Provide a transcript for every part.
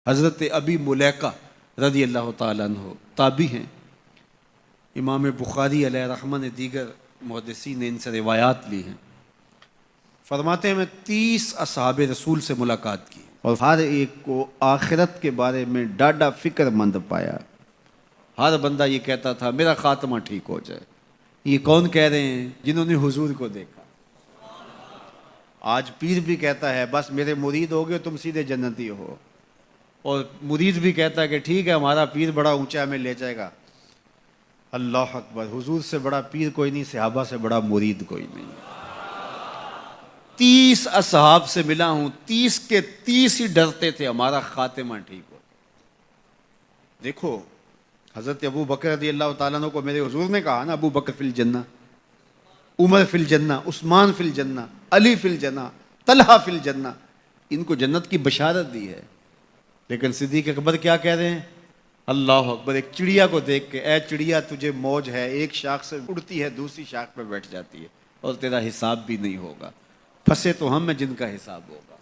حضرت ابی ملیکہ رضی اللہ تعالیٰ عنہ تابعی ہیں۔ امام بخاری علیہ رحمہ نے دیگر محدثین نے ان سے روایات لی ہیں۔ فرماتے ہیں میں 30 اصحاب رسول سے ملاقات کی اور ہر ایک کو آخرت کے بارے میں ڈاڈا فکر مند پایا۔ ہر بندہ یہ کہتا تھا میرا خاتمہ ٹھیک ہو جائے۔ یہ کون کہہ رہے ہیں؟ جنہوں نے حضور کو دیکھا۔ آج پیر بھی کہتا ہے بس میرے مرید ہو گئے تم سیدھے جنتی ہو، اور مرید بھی کہتا ہے کہ ٹھیک ہے ہمارا پیر بڑا اونچا میں لے جائے گا۔ اللہ اکبر، حضور سے بڑا پیر کوئی نہیں، صحابہ سے بڑا مرید کوئی نہیں۔ 30 اصحاب سے ملا ہوں، 30 کے 30 ہی ڈرتے تھے ہمارا خاتمہ ٹھیک ہو۔ دیکھو حضرت ابو بکر رضی اللہ تعالیٰ عنہ کو میرے حضور نے کہا نا ابو بکر فی الجنہ، عمر فی الجنہ، عثمان فی الجنہ، علی فی الجنہ، طلحہ فی الجنہ، ان کو جنت کی بشارت دی ہے۔ لیکن صدیق اکبر کیا کہہ رہے ہیں؟ اللہ اکبر، ایک چڑیا کو دیکھ کے اے چڑیا تجھے موج ہے، ایک شاخ سے اڑتی ہے دوسری شاخ پہ بیٹھ جاتی ہے اور تیرا حساب بھی نہیں ہوگا، پھنسے تو ہم میں جن کا حساب ہوگا۔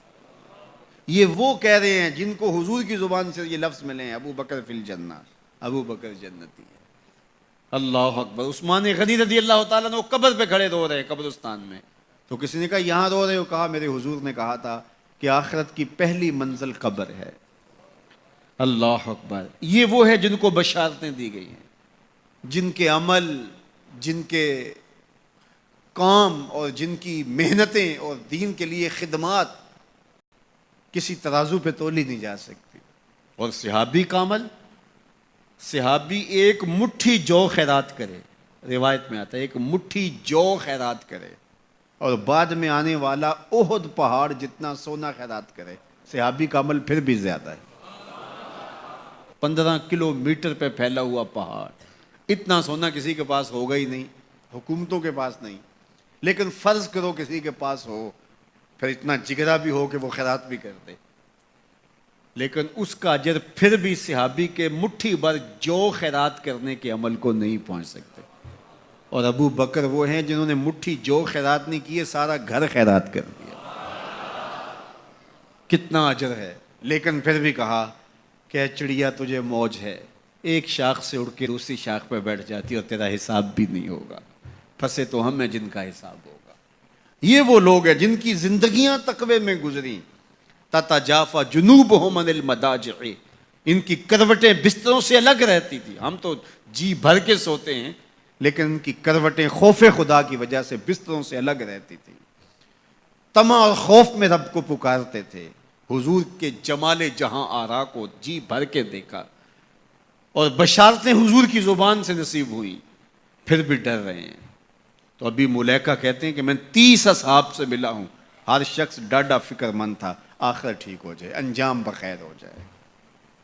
یہ وہ کہہ رہے ہیں جن کو حضور کی زبان سے یہ لفظ ملے ہیں، ابو بکر فی الجنہ، ابو بکر جنتی ہے۔ اللہ اکبر، عثمان غنی رضی اللہ تعالیٰ نے قبر پہ کھڑے رو رہے ہیں قبرستان میں، تو کسی نے کہا یہاں رو رہے ہو؟ کہا میرے حضور نے کہا تھا کہ آخرت کی پہلی منزل قبر ہے۔ اللہ اکبر، یہ وہ ہے جن کو بشارتیں دی گئی ہیں، جن کے عمل، جن کے کام اور جن کی محنتیں اور دین کے لیے خدمات کسی ترازو پہ تولی نہیں جا سکتی۔ اور صحابی کا عمل، صحابی ایک مٹھی جو خیرات کرے، روایت میں آتا ہے ایک مٹھی جو خیرات کرے، اور بعد میں آنے والا احد پہاڑ جتنا سونا خیرات کرے۔ صحابی کا عمل پھر بھی زیادہ ہے۔ 15 کلومیٹر پہ پھیلا ہوا پہاڑ، اتنا سونا کسی کے پاس ہوگا ہی نہیں، حکومتوں کے پاس نہیں، لیکن فرض کرو کسی کے پاس ہو، پھر اتنا جگرا بھی ہو کہ وہ خیرات بھی کر دے، لیکن اس کا اجر پھر بھی صحابی کے مٹھی بھر جو خیرات کرنے کے عمل کو نہیں پہنچ سکتے۔ اور ابو بکر وہ ہیں جنہوں نے مٹھی جو خیرات نہیں کیے، سارا گھر خیرات کر دیا۔ کتنا اجر ہے، لیکن پھر بھی کہا کہ چڑیا تجھے موج ہے، ایک شاخ سے اڑ کے دوسری شاخ پہ بیٹھ جاتی اور تیرا حساب بھی نہیں ہوگا، پھنسے تو ہم ہیں جن کا حساب ہوگا۔ یہ وہ لوگ ہیں جن کی زندگیاں تقوی میں گزری۔ تتجافا جنوبہم عن المضاجع، ان کی کروٹیں بستروں سے الگ رہتی تھی۔ ہم تو جی بھر کے سوتے ہیں، لیکن ان کی کروٹیں خوف خدا کی وجہ سے بستروں سے الگ رہتی تھی۔ طمع اور خوف میں رب کو پکارتے تھے۔ حضور کے جمال جہاں آرا کو جی بھر کے دیکھا، اور بشارتیں حضور کی زبان سے نصیب ہوئیں، پھر بھی ڈر رہے ہیں۔ تو ابھی ملیکہ کہتے ہیں کہ میں 30 اصحاب سے ملا ہوں، ہر شخص ڈاڈا فکر مند تھا آخر ٹھیک ہو جائے، انجام بخیر ہو جائے۔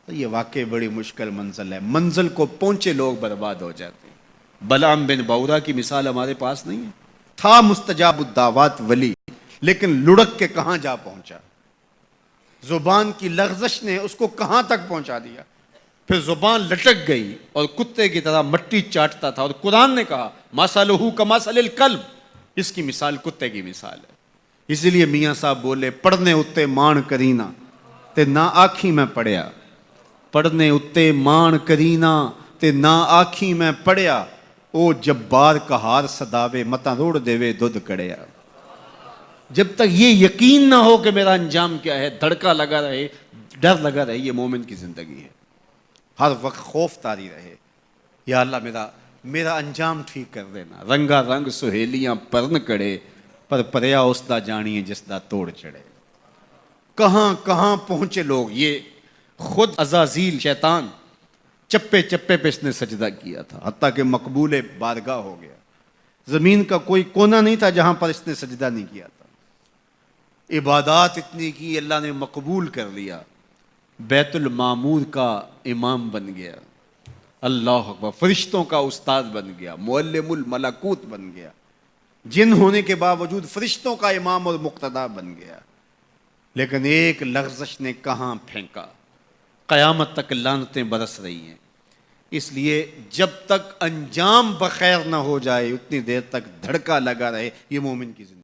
یہ واقعی بڑی مشکل منزل ہے، منزل کو پہنچے لوگ برباد ہو جاتے ہیں۔ بلعام بن باورا کی مثال ہمارے پاس نہیں ہے، تھا مستجاب الدعوات ولی، لیکن لڑک کے کہاں جا پہنچا، زبان کی لغزش نے اس کو کہاں تک پہنچا دیا، پھر زبان لٹک گئی اور کتے کی طرح مٹی چاٹتا تھا۔ اور قرآن نے کہا مثلہ کمثل الکلب، اس کی مثال کتے کی مثال ہے۔ اسی لیے میاں صاحب بولے پڑھنے اتے مان کرینا تے نہ آکھی میں پڑھیا، پڑھنے اتے مان کرینا تے نہ آکھی میں پڑھیا، او جبار کہار صداوے متا روڑ دیوے دودھ کڑیا۔ جب تک یہ یقین نہ ہو کہ میرا انجام کیا ہے، دھڑکا لگا رہے، ڈر لگا رہے، یہ مومن کی زندگی ہے۔ ہر وقت خوف طاری رہے، یا اللہ میرا انجام ٹھیک کر دینا۔ رنگا رنگ سہیلیاں پرن کڑے، پر پریا اس دا جانیے جس دا توڑ چڑھے۔ کہاں کہاں پہنچے لوگ، یہ خود عزازیل شیطان چپے چپے پہ اس نے سجدہ کیا تھا، حتیٰ کہ مقبول بارگاہ ہو گیا۔ زمین کا کوئی کونا نہیں تھا جہاں پر اس نے سجدہ نہیں کیا تھا۔ عبادات اتنی کی، اللہ نے مقبول کر لیا، بیت المعمور کا امام بن گیا، اللہ اکبر، فرشتوں کا استاد بن گیا، معلم الملکوت بن گیا، جن ہونے کے باوجود فرشتوں کا امام اور مقتدا بن گیا۔ لیکن ایک لغزش نے کہاں پھینکا، قیامت تک لعنتیں برس رہی ہیں۔ اس لیے جب تک انجام بخیر نہ ہو جائے اتنی دیر تک دھڑکا لگا رہے، یہ مومن کی زندگی۔